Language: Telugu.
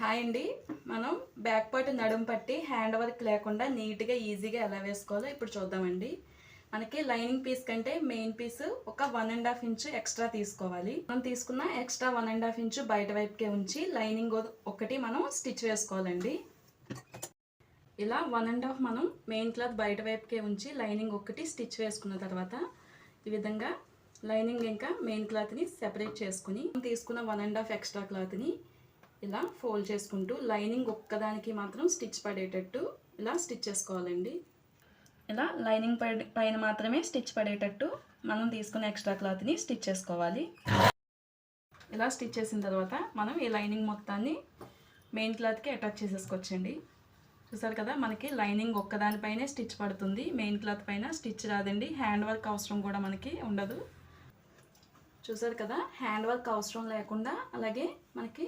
హాయ్ అండి. మనం బ్యాక్ పార్ట్ నడుం పట్టి హ్యాండ్ వర్క్ లేకుండా నీట్గా ఈజీగా ఎలా వేసుకోవాలో ఇప్పుడు చూద్దామండి. మనకి లైనింగ్ పీస్ కంటే మెయిన్ పీస్ ఒక 1.5 ఇంచు ఎక్స్ట్రా తీసుకోవాలి. మనం తీసుకున్న ఎక్స్ట్రా 1.5 ఇంచు బయట వైపుకే ఉంచి లైనింగ్ ఒకటి మనం స్టిచ్ వేసుకోవాలండి. ఇలా 1.5 మనం మెయిన్ క్లాత్ బయట వైపుకే ఉంచి లైనింగ్ ఒకటి స్టిచ్ వేసుకున్న తర్వాత ఈ విధంగా లైనింగ్ ఇంకా మెయిన్ క్లాత్ని సెపరేట్ చేసుకుని తీసుకున్న 1.5 ఎక్స్ట్రా క్లాత్ని ఇలా ఫోల్డ్ చేసుకుంటూ లైనింగ్ ఒక్కదానికి మాత్రం స్టిచ్ పడేటట్టు ఇలా స్టిచ్ చేసుకోవాలండి. ఇలా లైనింగ్ పైన మాత్రమే స్టిచ్ పడేటట్టు మనం తీసుకున్న ఎక్స్ట్రా క్లాత్ని స్టిచ్ చేసుకోవాలి. ఇలా స్టిచ్ చేసిన తర్వాత మనం ఈ లైనింగ్ మొత్తాన్ని మెయిన్ క్లాత్కి అటాచ్ చేసేసుకోవచ్చండి. చూసారు కదా, మనకి లైనింగ్ ఒక్కదానిపైనే స్టిచ్ పడుతుంది, మెయిన్ క్లాత్ పైన స్టిచ్ రాదండి. హ్యాండ్ వర్క్ అవసరం కూడా మనకి ఉండదు. చూసారు కదా, హ్యాండ్ వర్క్ అవసరం లేకుండా అలాగే మనకి